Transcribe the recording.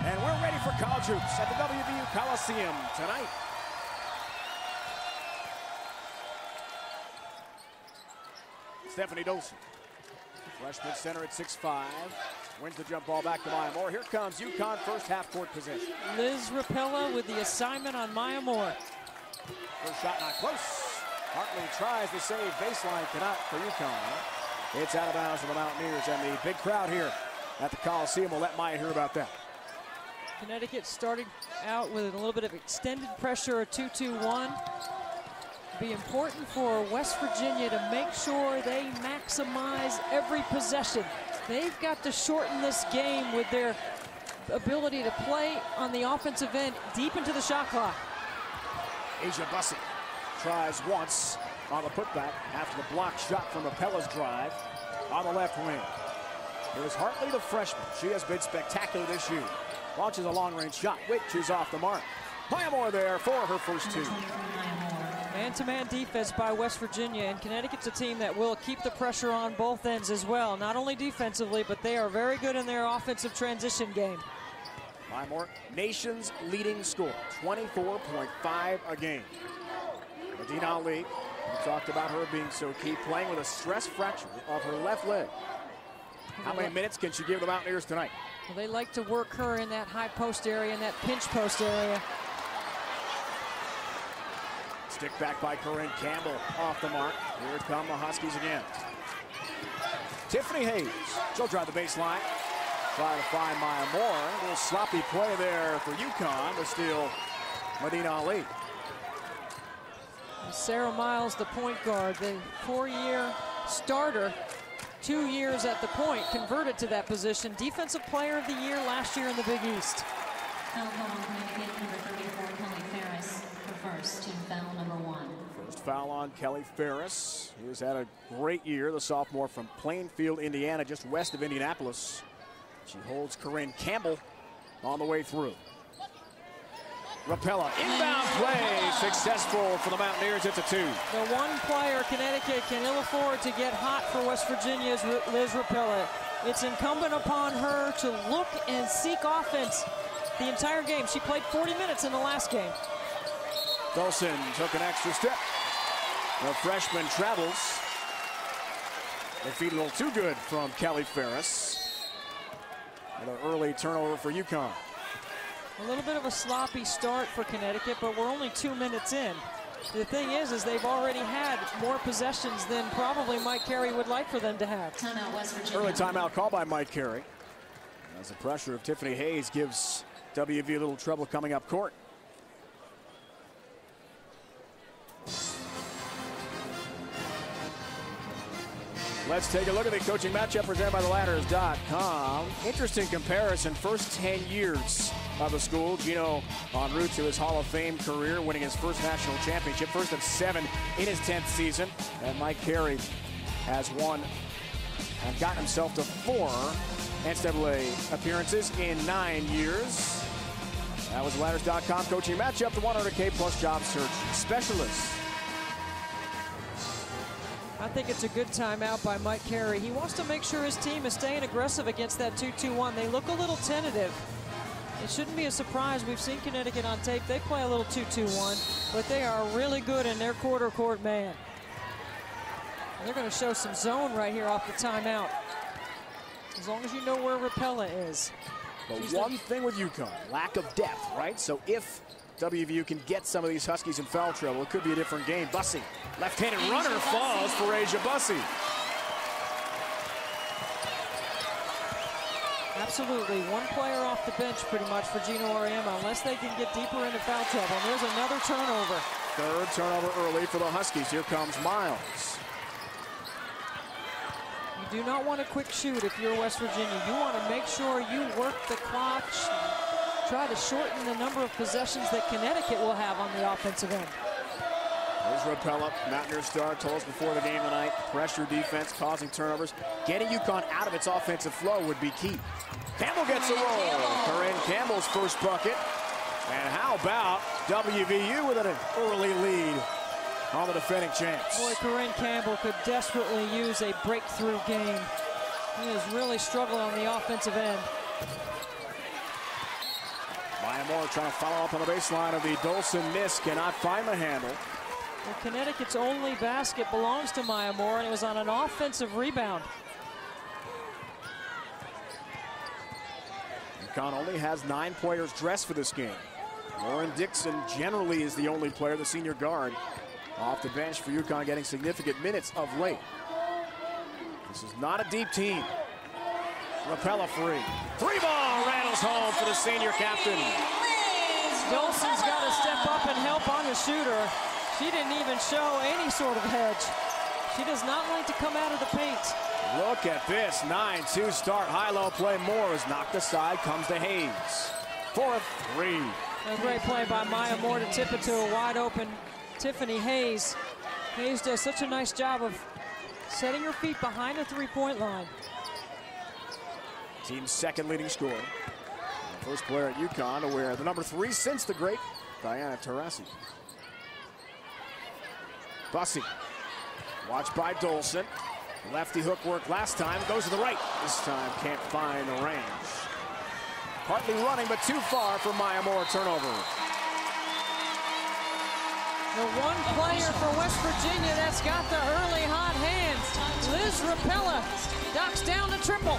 And we're ready for college hoops at the WVU Coliseum tonight. Stephanie Dolson, freshman center at 6'5", wins the jump ball back to Maya Moore. Here comes UConn first half court possession. Liz Rapella with the assignment on Maya Moore. First shot not close. Hartley tries to save, baseline cannot for UConn. It's out of bounds for the Mountaineers, and the big crowd here at the Coliseum will let Maya hear about that. Connecticut starting out with a little bit of extended pressure, a 2-2-1. Be important for West Virginia to make sure they maximize every possession. They've got to shorten this game with their ability to play on the offensive end deep into the shot clock. Asia Bussey tries once on the putback after the block shot from Rapella's drive on the left wing. Here's Hartley, the freshman. She has been spectacular this year. Launches a long-range shot, which is off the mark. Maya Moore there for her first two. Man-to-man defense by West Virginia, and Connecticut's a team that will keep the pressure on both ends as well. Not only defensively, but they are very good in their offensive transition game. Maya Moore, nation's leading scorer, 24.5 a game. Madina Ali, we talked about her being so key, playing with a stress fracture of her left leg. How many minutes can she give the Mountaineers tonight? Well, they like to work her in that high post area, in that pinch post area. Stick back by Corinne Campbell, off the mark. Here come the Huskies again. Tiffany Hayes, she'll drive the baseline. Try to find Maya Moore. A little sloppy play there for UConn to steal Madina Ali. Sarah Miles, the point guard, the four-year starter, 2 years at the point, converted to that position. Defensive Player of the Year last year in the Big East. Foul on Connecticut, number 34, Kelly Ferris, for first, team foul number 1. First foul on Kelly Ferris, who's had a great year, the sophomore from Plainfield, Indiana, just west of Indianapolis. She holds Corinne Campbell on the way through. Rapella, inbound play, successful for the Mountaineers. It's a 2. The one player Connecticut can ill afford to get hot for West Virginia is Liz Rapella. It's incumbent upon her to look and seek offense the entire game. She played 40 minutes in the last game. Dolson took an extra step. The freshman travels. Their feet a little too good from Kelly Ferris. Another early turnover for UConn. A little bit of a sloppy start for Connecticut, but we're only 2 minutes in. The thing is they've already had more possessions than probably Mike Carey would like for them to have. Timeout, West Virginia. Early timeout call by Mike Carey. As the pressure of Tiffany Hayes gives WV a little trouble coming up court. Let's take a look at the coaching matchup presented by theladders.com. Interesting comparison, first 10 years of the school. Gino en route to his Hall of Fame career, winning his first national championship, first of 7 in his 10th season. And Mike Carey has won and gotten himself to 4 NCAA appearances in 9 years. That was theladders.com coaching matchup, the 100K plus job search specialist. I think it's a good timeout by Mike Carey. He wants to make sure his team is staying aggressive against that 2-2-1. They look a little tentative. It shouldn't be a surprise. We've seen Connecticut on tape. They play a little 2-2-1, but they are really good in their quarter court man. And they're going to show some zone right here off the timeout. As long as you know where Rapella is. The one thing with UConn, lack of depth, right? So if WVU can get some of these Huskies in foul trouble, it could be a different game. Bussey, left-handed runner, falls for Asia Bussey. Absolutely, one player off the bench pretty much for Gino Auriemma, unless they can get deeper into foul trouble. And there's another turnover. Third turnover early for the Huskies. Here comes Miles. You do not want a quick shoot if you're West Virginia. You want to make sure you work the clock, try to shorten the number of possessions that Connecticut will have on the offensive end. There's Rapella, Mountaineer star, told us before the game tonight. Pressure defense, causing turnovers. Getting UConn out of its offensive flow would be key. Campbell gets a roll. Corinne Campbell's first bucket. And how about WVU with an early lead on the defending champs? Boy, Corinne Campbell could desperately use a breakthrough game. He has really struggled on the offensive end. Moore trying to follow up on the baseline of the Dolson miss. Cannot find the handle. Well, Connecticut's only basket belongs to Maya Moore, and it was on an offensive rebound. Dolson's got to step up and help on the shooter. She didn't even show any sort of hedge. She does not like to come out of the paint. Look at this 9-2 start. High-low play. Moore is knocked aside. Comes to Hayes for a 3. A great play by Maya Moore to tip it to a wide-open Tiffany Hayes. Hayes does such a nice job of setting her feet behind the three-point line. Team's second leading scorer. First player at UConn to wear the number 3 since the great Diana Taurasi. Bussey, watched by Dolson. Lefty hook work last time, goes to the right. This time can't find the range. Partly running, but too far for Maya Moore. Turnover. The one player for West Virginia that's got the early hot hands, Liz Rapella, ducks down the triple.